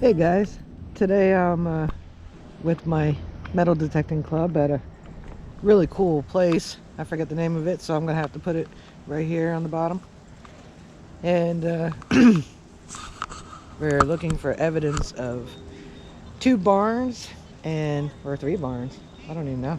Hey guys, today I'm with my metal detecting club at a really cool place. I forget the name of it, so I'm gonna have to put it right here on the bottom. And we're looking for evidence of 2 barns or 3 barns. I don't even know.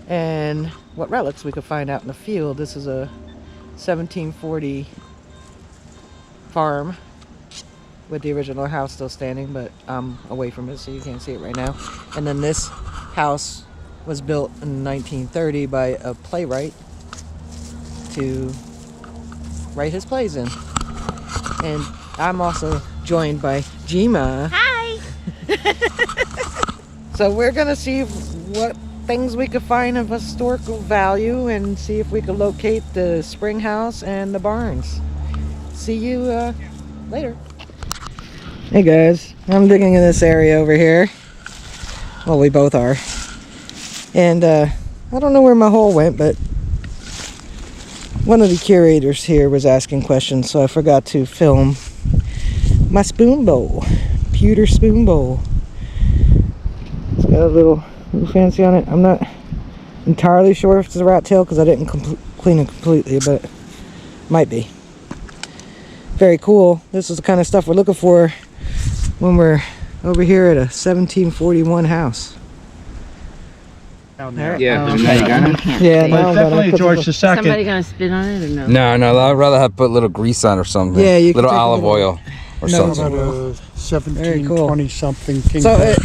And what relics we could find out in the field. This is a 1740 farm with the original house still standing, but I'm away from it so you can't see it right now. And then this house was built in 1930 by a playwright to write his plays in. And I'm also joined by Jima. Hi! So we're gonna see what things we could find of historical value and see if we could locate the spring house and the barns. See you later. Hey guys, I'm digging in this area over here. Well, we both are. And I don't know where my hole went, but one of the curators here was asking questions, so I forgot to film my spoon bowl. Pewter spoon bowl. It's got a little fancy on it. I'm not entirely sure if it's a rat tail because I didn't clean it completely, but it might be. Very cool. This is the kind of stuff we're looking for when we're over here at a 1741 house. Yeah, Yeah, now you got him. Yeah, But now it's I'm gonna definitely put George the- the Second. Somebody gonna spit on it or no? No, I'd rather have put a little grease on or something. Yeah, you can little take a olive little- oil or No, something. no. 1720 something. King So George.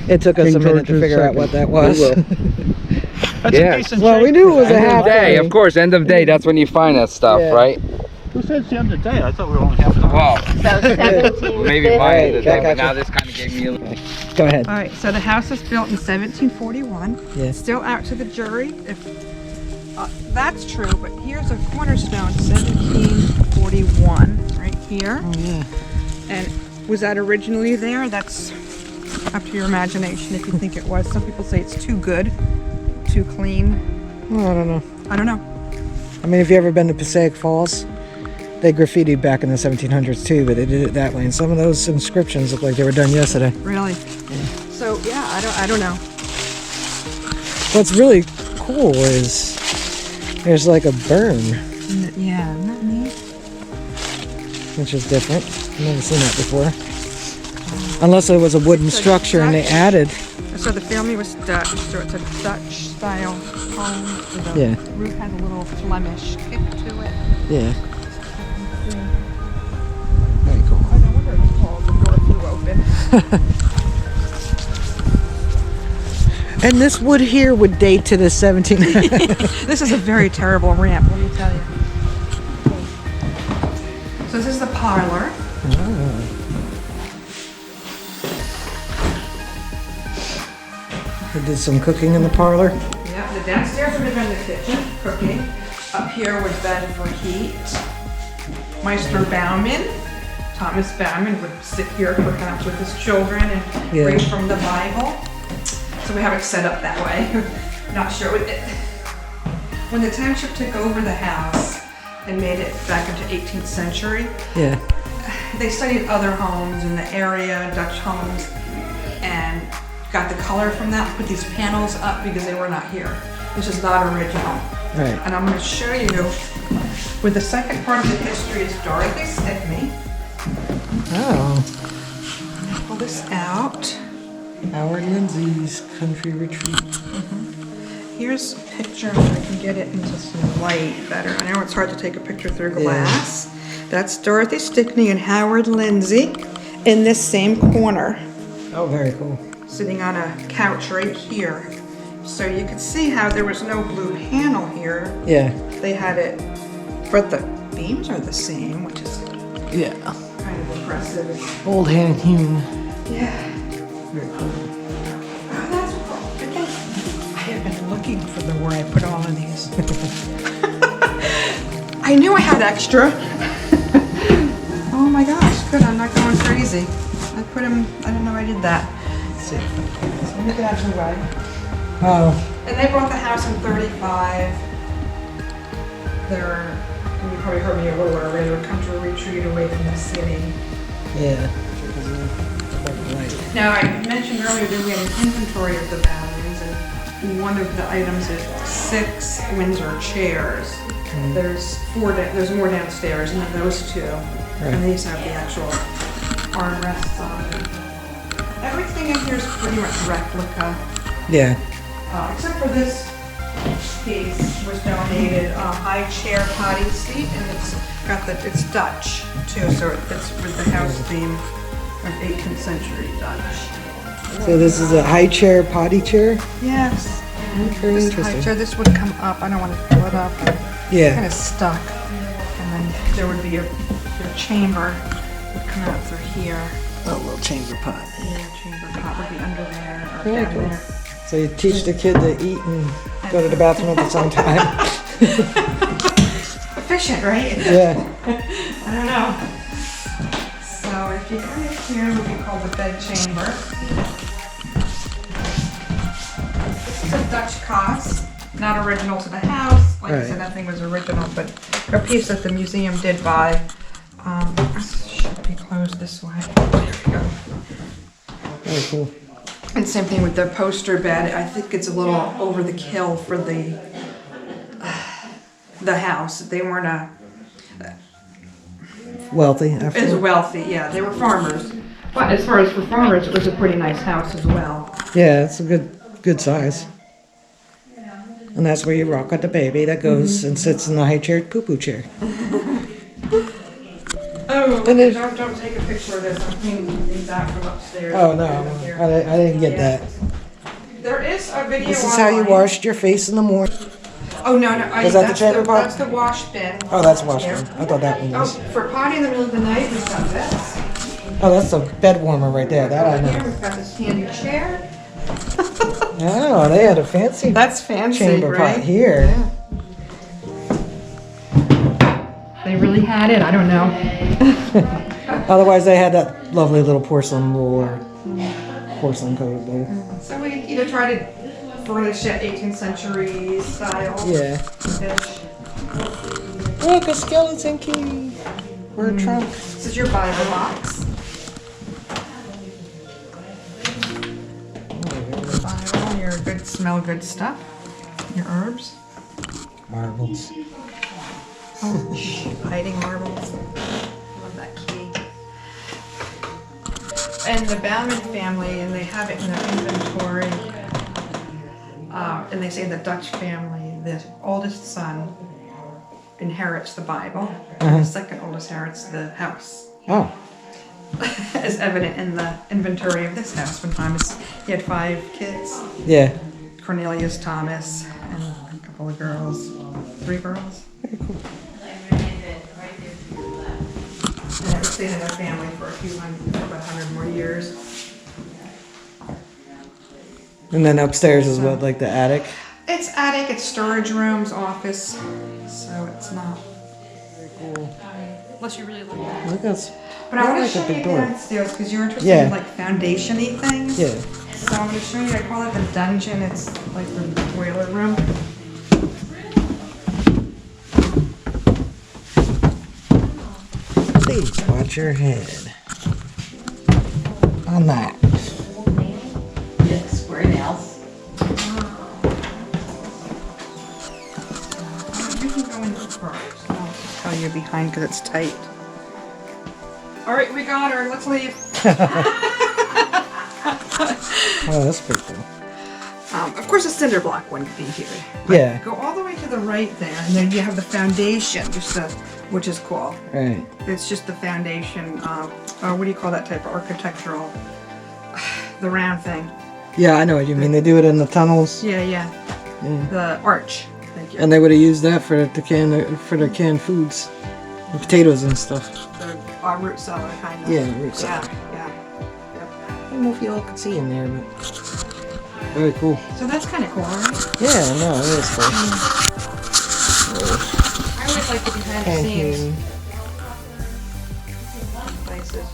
it took us King a minute to George figure out II. what that was. That's Yeah. a decent Well, we shape knew for it was that. a End half of day, day. of course. End of day. That's when you find that stuff, Yeah. right? Who said it's the end of the day? I thought we were only half an hour. Well, So 17. maybe my end of the Back day, at but now you. this kind of gave me a little. Go ahead. All right, so the house was built in 1741. Yeah. Still out to the jury if that's true, but here's a cornerstone, 1741, right here. Oh yeah. And was that originally there? That's up to your imagination if you think it was. Some people say it's too good, too clean. Well, I don't know. I don't know. I mean, if you ever been to Passaic Falls, they graffitied back in the 1700s too, but they did it that way. And some of those inscriptions look like they were done yesterday. Really? So yeah, I don't know. What's really cool is there's like a burn, Yeah, isn't that neat? which is different. I've never seen that before. Unless it was a wooden structure and they added. So the family was Dutch, so it's a Dutch style home. So the Yeah. roof has a little Flemish kick to it. Yeah. Very cool. I know wonder if it's called the door flew open. And this wood here would date to the 1700s. This is a very terrible ramp, let me tell you. So this is the parlor. We did some cooking in the parlor. Yeah, the downstairs would have been the kitchen, cooking. Up here was bed for heat. Meister Bauman, Thomas Bauman would sit here perhaps with his children and Yeah. read from the Bible. So we have it set up that way. Not sure what it. When the township took over the house and made it back into 18th century, Yeah. they studied other homes in the area, Dutch homes, and got the color from that, put these panels up because they were not here. This is not original. Right. And I'm going to show you where the second part of the history is Dorothy Stickney. Oh. Pull this out. Howard Lindsay's country retreat. Here's a picture, if I can get it into some light better. I know it's hard to take a picture through glass. That's Dorothy Stickney and Howard Lindsay in this same corner, Oh, very cool. sitting on a couch right here. So you can see how there was no blue panel here. Yeah. They had it, but the beams are the same, which is Yeah. kind of impressive. Old hand hewn. Yeah. Very cool. Oh, that's cool. Okay. I have been looking for where I put all of these. I knew I had extra. Oh my gosh, good, I'm not going crazy. I put them, I didn't know I did that. Let's see. So let me get out of the way. Oh. And they bought the house in 35. You probably heard me a little earlier, they were country retreat away from the city. Yeah. Now, I mentioned earlier that we had an inventory of the values, and one of the items is 6 Windsor chairs. There's more downstairs, and then those 2. And these have the actual armrests on them. Everything in here is pretty much replica, Yeah. except for this piece was donated, high chair potty seat, and it's Dutch too, so it fits with the house theme of 18th century Dutch. So this is a high chair, potty chair? Yes. Very This high interesting. chair, this would come up. I don't want to pull it up. Kind Yeah. of stuck, and then there would be your chamber would come out through here. A little chamber pot. Yeah, chamber pot would be under there or Very down cool. there. So you teach the kid to eat and go to the bathroom at the same time. Efficient, right? Yeah. I don't know. So if you come in here, would be called the bed chamber. This is a Dutch cos, not original to the house. Like I said, Right. nothing was original, but a piece that the museum did buy. This should be closed this way. There we go. Very cool. And same thing with the poster bed. I think it's a little over the kill for the house. They weren't Wealthy. as wealthy. Yeah, they were farmers. But as far as for farmers, it was a pretty nice house as well. Yeah, it's a good size. And that's where you rock with the baby that goes and sits in the high chair poo-poo chair. Oh, And there's- don't take a picture of this. I'm cleaning these out from upstairs. Oh no, I didn't get that. There is a video. This is how you online. washed your face in the morning. Oh no, Is that the that's chamber pot? That's the wash bin. Oh, that's wash Here. bin. I thought that one Oh, was. for potty in the middle of the night, we've got this. Oh, that's the bed warmer right there. That I Here know. we've got this handy chair. Oh, they had a fancy That's fancy, chamber right? pot here. Yeah. They really had it. I don't know. Otherwise, they had that lovely little porcelain roller, porcelain coated bowl. So we either try to furnish it 18th century style. Yeah. Ish. Look, a skeleton key. Or a trunk. This is your Bible box. Bible, your good smell good stuff. Your herbs. Marbles. Oh, hiding marbles. Love that key. And the Bouman family, and they have it in their inventory. And they say the Dutch family, the oldest son inherits the Bible, and the second oldest inherits the house. Oh. As evident in the inventory of this house. When Thomas, he had 5 kids. Yeah. Cornelius, Thomas, and a couple of girls. 3 girls. Very cool. And it stayed in their family for about 100 more years. And then upstairs is what, like the attic? It's attic, it's storage rooms, office, so it's not. Very cool. Unless you really look at it. Look, that's. But I want like to a show big you door. downstairs because you're interested Yeah. in like foundation-y things. Yeah. So I'm going to show you, I call it the dungeon. It's like the boiler room. Please watch your head. On that. Square nails. You can go in first. I'll just tell you behind because it's tight. All right, we got her. Let's leave. Oh, that's pretty cool. Of course, a cinder block wouldn't be here. Yeah. Go all the way to the right there, and then you have the foundation, which is cool. Right. It's just the foundation. What do you call that type of architectural? The round thing. Yeah, I know what you mean. They do it in the tunnels. Yeah. Yeah. The arch. Thank you. And they would have used that for their canned foods, the potatoes and stuff. The root cellar kind of. Yeah, root cellar. Yeah. I don't know if you all could see in there, but very cool. So that's kind of cool, right? Yeah, no, it is cool. I always like the behind the Hand scenes hewn. places.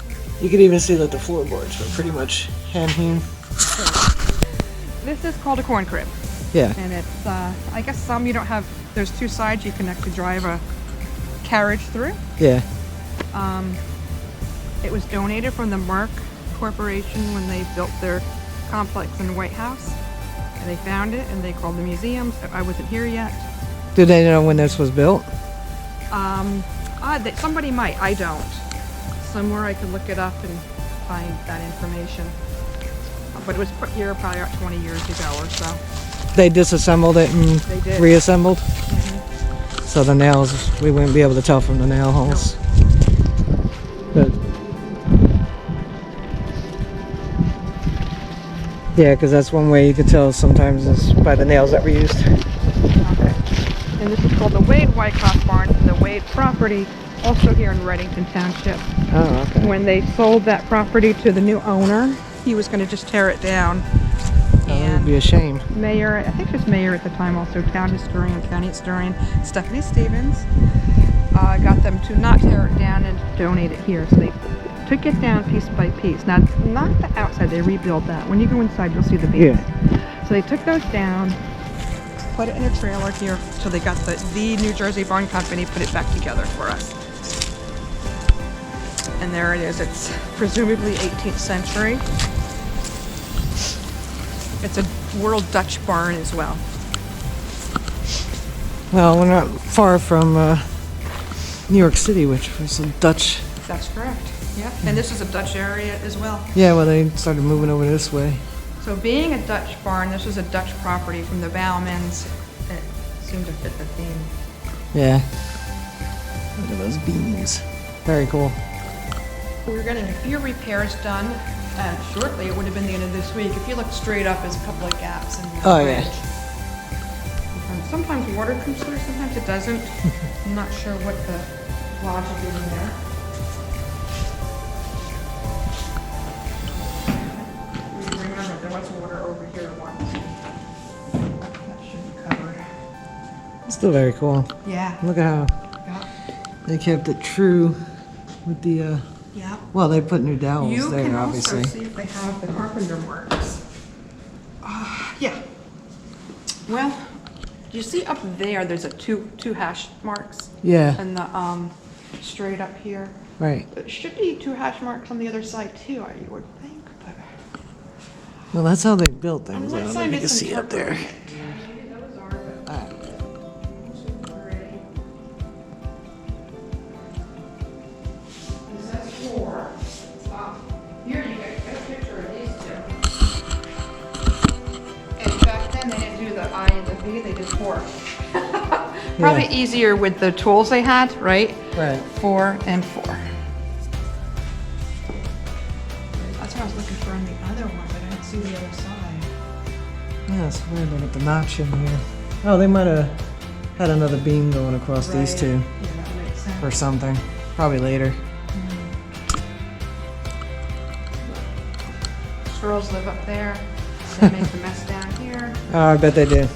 You could even see that the floorboards were pretty much hand hewn. This is called a corn crib, Yeah. and it's I guess some you don't have. There's 2 sides you can actually drive a carriage through. Yeah. It was donated from the Mark Corporation when they built their complex in the White House. And they found it and they called the museum. So I wasn't here yet. Do they know when this was built? Somebody might, I don't. Somewhere I could look it up and find that information. But it was put here probably about 20 years ago or so. They disassembled it and They did. reassembled? So the nails, we wouldn't be able to tell from the nail holes. But yeah, because that's one way you could tell sometimes is by the nails that were used. Okay. And this is called the Wade Wyckoff Barn, the Wade property, also here in Reddington Township. Oh, okay. When they sold that property to the new owner, he was going to just tear it down. That would be a shame. Mayor, I think she was mayor at the time, also town historian, county historian, Stephanie Stevens, got them to not tear it down and donate it here. So they took it down piece by piece. Now, not the outside, they rebuilt that. When you go inside, you'll see the beams. Yeah. So they took those down, put it in a trailer here, so they got the New Jersey Barn Company put it back together for us. And there it is. It's presumably 18th century. It's a World Dutch barn as well. Well, we're not far from New York City, which was a Dutch. That's correct. Yeah, and this is a Dutch area as well. Yeah, well, they started moving over this way. So being a Dutch barn, this was a Dutch property from the Boumans. It seemed to fit the theme. Yeah. Look at those beams. Very cool. We're getting a few repairs done, and shortly it would have been the end of this week. If you look straight up, there's a couple of gaps in the bridge. And sometimes water comes through, sometimes it doesn't. I'm not sure what the logic is in there. Remember, there was water over here once. That should be covered. Still very cool. Yeah. Look at how Yeah. they kept it true with the, Yeah. well, they put new dowels You there, can obviously. also see if they have the carpenter marks. Yeah. Well, you see up there, there's a two hash marks. Yeah, And the straight up here. right. There should be 2 hash marks on the other side too, I would think. But Well, that's how they built things. I don't unless know I if you can see up there. misinterpreted it. Maybe those are, but already. It says 4. Here you get a picture of these two. And back then they didn't do the I and the V, they did 4. Probably easier with the tools they had, right? Right. 4 and 4. That's what I was looking for on the other one, but I didn't see the other side. Yeah, it's weird they got the notch in here. Oh, they might have had another beam going across these Right. two Yeah, that makes sense. or something. Probably later. Squirrels live up there. They make the mess down here. Oh, I bet they do.